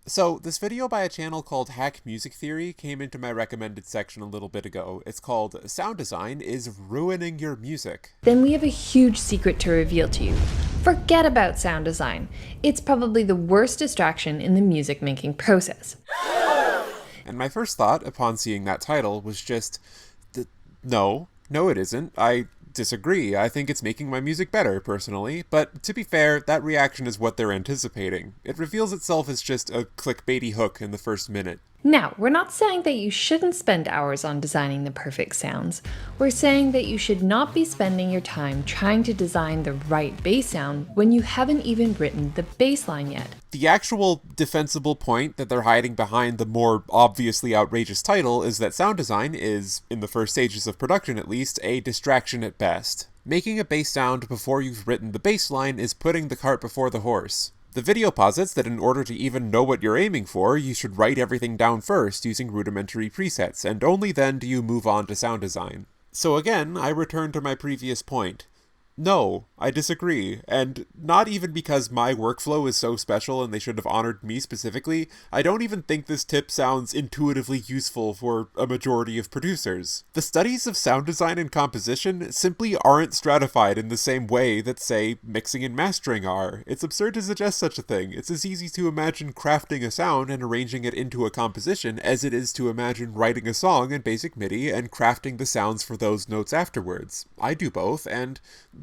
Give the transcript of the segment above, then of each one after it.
So, this video by a channel called Hack Music Theory came into my recommended section a little bit ago. It's called Sound Design is Ruining Your Music. Then we have a huge secret to reveal to you. Forget about sound design. It's probably the worst distraction in the music making process. And my first thought upon seeing that title was just, no, it isn't. I disagree. I think it's making my music better, personally. But to be fair, that reaction is what they're anticipating. It reveals itself as just a clickbaity hook in the first minute. Now, we're not saying that you shouldn't spend hours on designing the perfect sounds. We're saying that you should not be spending your time trying to design the right bass sound when you haven't even written the bass line yet. The actual defensible point that they're hiding behind the more obviously outrageous title is that sound design is, in the first stages of production at least, a distraction at best. Making a bass sound before you've written the bass line is putting the cart before the horse. The video posits that in order to even know what you're aiming for, you should write everything down first using rudimentary presets, and only then do you move on to sound design. So again, I return to my previous point. No, I disagree, and not even because my workflow is so special and they should have honored me specifically. I don't even think this tip sounds intuitively useful for a majority of producers. The studies of sound design and composition simply aren't stratified in the same way that, say, mixing and mastering are. It's absurd to suggest such a thing. It's as easy to imagine crafting a sound and arranging it into a composition as it is to imagine writing a song in basic MIDI and crafting the sounds for those notes afterwards. I do both, and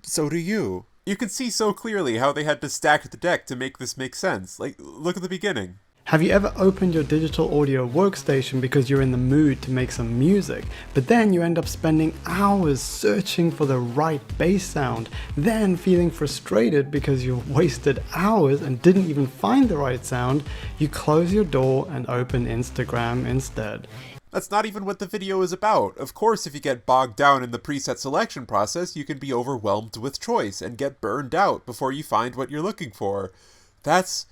so do you. You can see so clearly how they had to stack the deck to make this make sense. Like, look at the beginning. Have you ever opened your digital audio workstation because you're in the mood to make some music, but then you end up spending hours searching for the right bass sound, then feeling frustrated because you wasted hours and didn't even find the right sound? You close your door and open Instagram instead. That's not even what the video is about. Of course, if you get bogged down in the preset selection process, you can be overwhelmed with choice and get burned out before you find what you're looking for. That's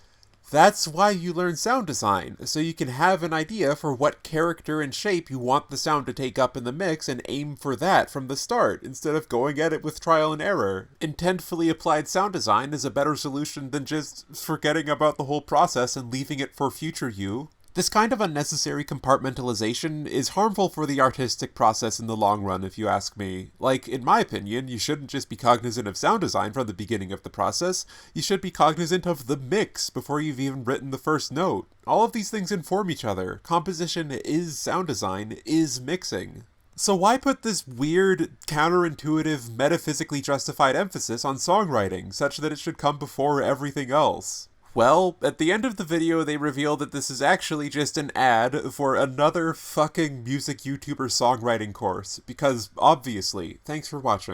why you learn sound design, so you can have an idea for what character and shape you want the sound to take up in the mix and aim for that from the start, instead of going at it with trial and error. Intentfully applied sound design is a better solution than just forgetting about the whole process and leaving it for future you. This kind of unnecessary compartmentalization is harmful for the artistic process in the long run, if you ask me. Like, in my opinion, you shouldn't just be cognizant of sound design from the beginning of the process, you should be cognizant of the mix before you've even written the first note. All of these things inform each other. Composition is sound design, is mixing. So why put this weird, counterintuitive, metaphysically justified emphasis on songwriting, such that it should come before everything else? Well, at the end of the video, they reveal that this is actually just an ad for another fucking music YouTuber songwriting course, because, obviously. Thanks for watching.